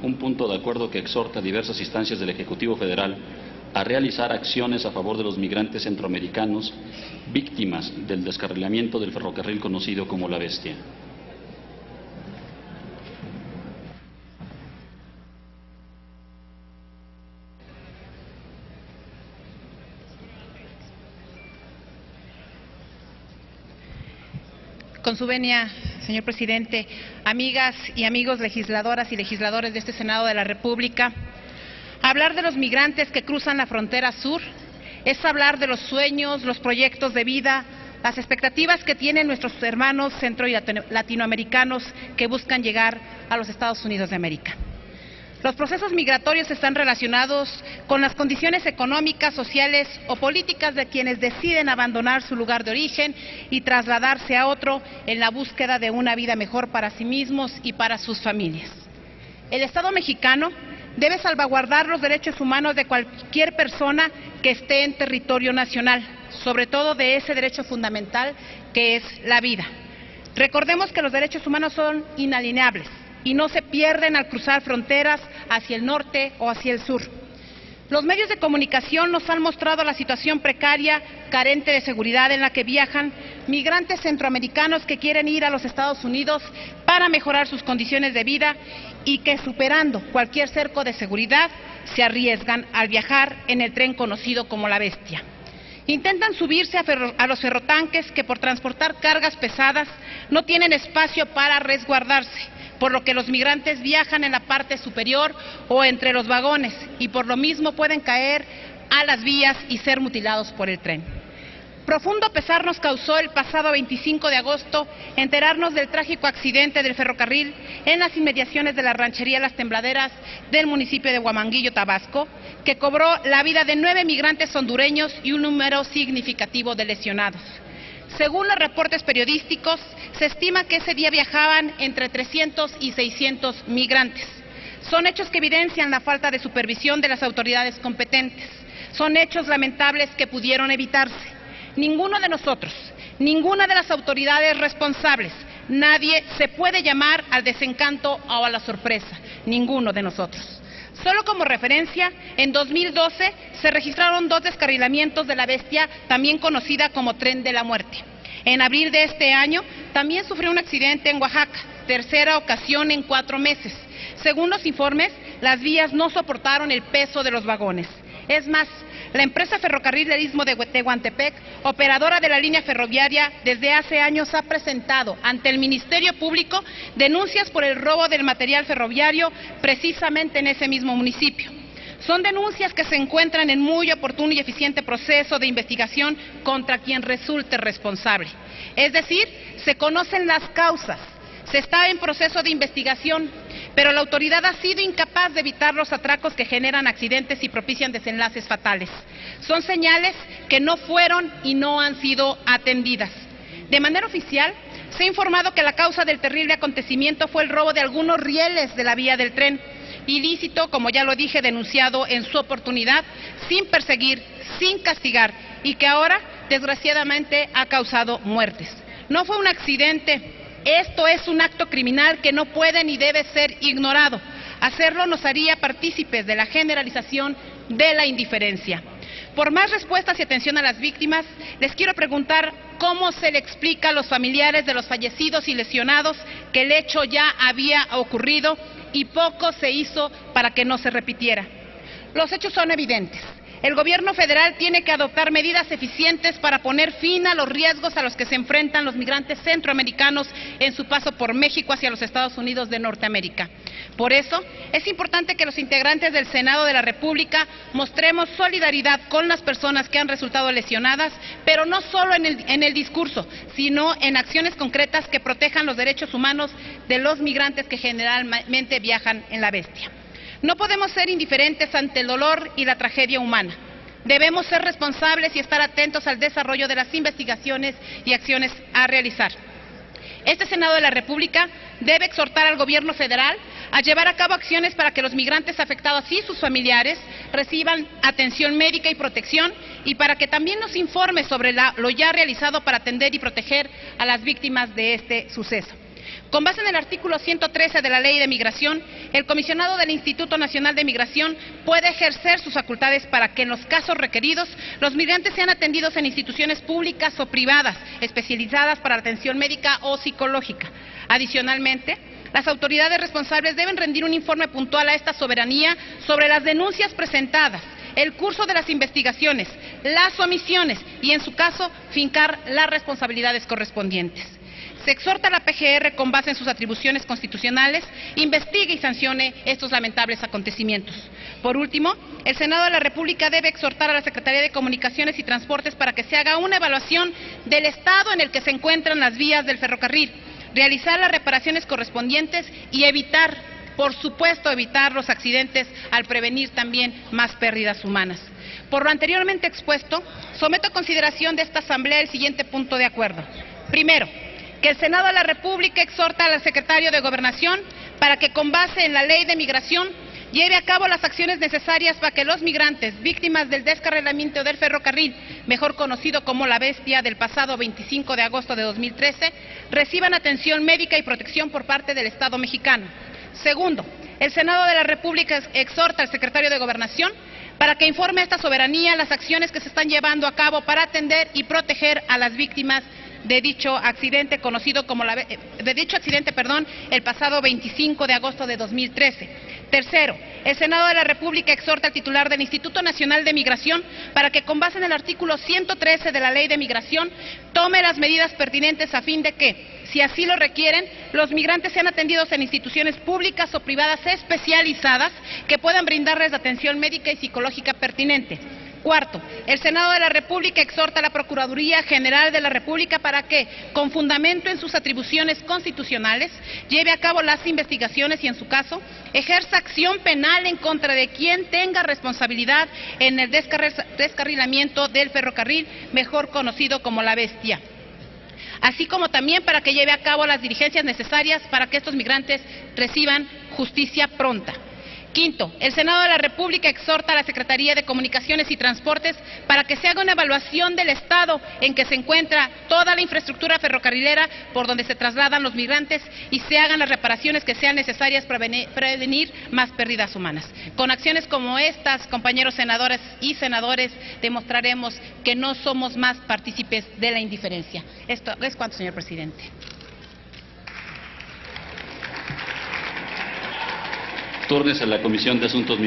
un punto de acuerdo que exhorta a diversas instancias del Ejecutivo Federal a realizar acciones a favor de los migrantes centroamericanos víctimas del descarrilamiento del ferrocarril conocido como La Bestia. Con su venia, señor presidente, amigas y amigos legisladoras y legisladores de este Senado de la República, hablar de los migrantes que cruzan la frontera sur es hablar de los sueños, los proyectos de vida, las expectativas que tienen nuestros hermanos centro y latinoamericanos que buscan llegar a los Estados Unidos de América. Los procesos migratorios están relacionados con las condiciones económicas, sociales o políticas de quienes deciden abandonar su lugar de origen y trasladarse a otro en la búsqueda de una vida mejor para sí mismos y para sus familias. El Estado mexicano debe salvaguardar los derechos humanos de cualquier persona que esté en territorio nacional, sobre todo de ese derecho fundamental que es la vida. Recordemos que los derechos humanos son inalienables y no se pierden al cruzar fronteras hacia el norte o hacia el sur. Los medios de comunicación nos han mostrado la situación precaria, carente de seguridad en la que viajan migrantes centroamericanos que quieren ir a los Estados Unidos para mejorar sus condiciones de vida y que, superando cualquier cerco de seguridad, se arriesgan al viajar en el tren conocido como La Bestia. Intentan subirse a los ferrotanques que, por transportar cargas pesadas, no tienen espacio para resguardarse, por lo que los migrantes viajan en la parte superior o entre los vagones y por lo mismo pueden caer a las vías y ser mutilados por el tren. Profundo pesar nos causó el pasado 25 de agosto enterarnos del trágico accidente del ferrocarril en las inmediaciones de la ranchería Las Tembladeras del municipio de Huamanguillo, Tabasco, que cobró la vida de 9 migrantes hondureños y un número significativo de lesionados. Según los reportes periodísticos, se estima que ese día viajaban entre 300 y 600 migrantes. Son hechos que evidencian la falta de supervisión de las autoridades competentes. Son hechos lamentables que pudieron evitarse. Ninguno de nosotros, ninguna de las autoridades responsables, nadie se puede llamar al desencanto o a la sorpresa, ninguno de nosotros. Solo como referencia, en 2012 se registraron 2 descarrilamientos de La Bestia, también conocida como Tren de la Muerte. En abril de este año también sufrió un accidente en Oaxaca, tercera ocasión en 4 meses. Según los informes, las vías no soportaron el peso de los vagones. Es más, la empresa Ferrocarril del Istmo de Tehuantepec, operadora de la línea ferroviaria, desde hace años ha presentado ante el Ministerio Público denuncias por el robo del material ferroviario precisamente en ese mismo municipio. Son denuncias que se encuentran en muy oportuno y eficiente proceso de investigación contra quien resulte responsable. Es decir, se conocen las causas, se está en proceso de investigación, pero la autoridad ha sido incapaz de evitar los atracos que generan accidentes y propician desenlaces fatales. Son señales que no fueron y no han sido atendidas. De manera oficial, se ha informado que la causa del terrible acontecimiento fue el robo de algunos rieles de la vía del tren, ilícito, como ya lo dije, denunciado en su oportunidad, sin perseguir, sin castigar, y que ahora, desgraciadamente, ha causado muertes. No fue un accidente. Esto es un acto criminal que no puede ni debe ser ignorado. Hacerlo nos haría partícipes de la generalización de la indiferencia. Por más respuestas y atención a las víctimas, les quiero preguntar cómo se le explica a los familiares de los fallecidos y lesionados que el hecho ya había ocurrido y poco se hizo para que no se repitiera. Los hechos son evidentes. El gobierno federal tiene que adoptar medidas eficientes para poner fin a los riesgos a los que se enfrentan los migrantes centroamericanos en su paso por México hacia los Estados Unidos de Norteamérica. Por eso, es importante que los integrantes del Senado de la República mostremos solidaridad con las personas que han resultado lesionadas, pero no solo en el discurso, sino en acciones concretas que protejan los derechos humanos de los migrantes que generalmente viajan en La Bestia. No podemos ser indiferentes ante el dolor y la tragedia humana. Debemos ser responsables y estar atentos al desarrollo de las investigaciones y acciones a realizar. Este Senado de la República debe exhortar al gobierno federal a llevar a cabo acciones para que los migrantes afectados y sus familiares reciban atención médica y protección, y para que también nos informe sobre lo ya realizado para atender y proteger a las víctimas de este suceso. Con base en el artículo 113 de la Ley de Migración, el comisionado del Instituto Nacional de Migración puede ejercer sus facultades para que en los casos requeridos los migrantes sean atendidos en instituciones públicas o privadas especializadas para atención médica o psicológica. Adicionalmente, las autoridades responsables deben rendir un informe puntual a esta soberanía sobre las denuncias presentadas, el curso de las investigaciones, las omisiones y, en su caso, fincar las responsabilidades correspondientes. Se exhorta a la PGR, con base en sus atribuciones constitucionales, investigue y sancione estos lamentables acontecimientos. Por último, el Senado de la República debe exhortar a la Secretaría de Comunicaciones y Transportes para que se haga una evaluación del estado en el que se encuentran las vías del ferrocarril, realizar las reparaciones correspondientes y evitar, por supuesto, evitar los accidentes al prevenir también más pérdidas humanas. Por lo anteriormente expuesto, someto a consideración de esta Asamblea el siguiente punto de acuerdo. Primero, que el Senado de la República exhorta al secretario de Gobernación para que, con base en la Ley de Migración, lleve a cabo las acciones necesarias para que los migrantes víctimas del descarrilamiento del ferrocarril, mejor conocido como La Bestia, del pasado 25 de agosto de 2013, reciban atención médica y protección por parte del Estado mexicano. Segundo, el Senado de la República exhorta al secretario de Gobernación para que informe a esta soberanía las acciones que se están llevando a cabo para atender y proteger a las víctimas de dicho accidente el pasado 25 de agosto de 2013. Tercero, el Senado de la República exhorta al titular del Instituto Nacional de Migración para que, con base en el artículo 113 de la Ley de Migración, tome las medidas pertinentes a fin de que, si así lo requieren, los migrantes sean atendidos en instituciones públicas o privadas especializadas que puedan brindarles atención médica y psicológica pertinente. Cuarto, el Senado de la República exhorta a la Procuraduría General de la República para que, con fundamento en sus atribuciones constitucionales, lleve a cabo las investigaciones y, en su caso, ejerza acción penal en contra de quien tenga responsabilidad en el descarrilamiento del ferrocarril, mejor conocido como La Bestia, así como también para que lleve a cabo las diligencias necesarias para que estos migrantes reciban justicia pronta. Quinto, el Senado de la República exhorta a la Secretaría de Comunicaciones y Transportes para que se haga una evaluación del estado en que se encuentra toda la infraestructura ferrocarrilera por donde se trasladan los migrantes y se hagan las reparaciones que sean necesarias para prevenir más pérdidas humanas. Con acciones como estas, compañeros senadoras y senadores, demostraremos que no somos más partícipes de la indiferencia. Esto es cuanto, señor presidente. Túrnese a la Comisión de Asuntos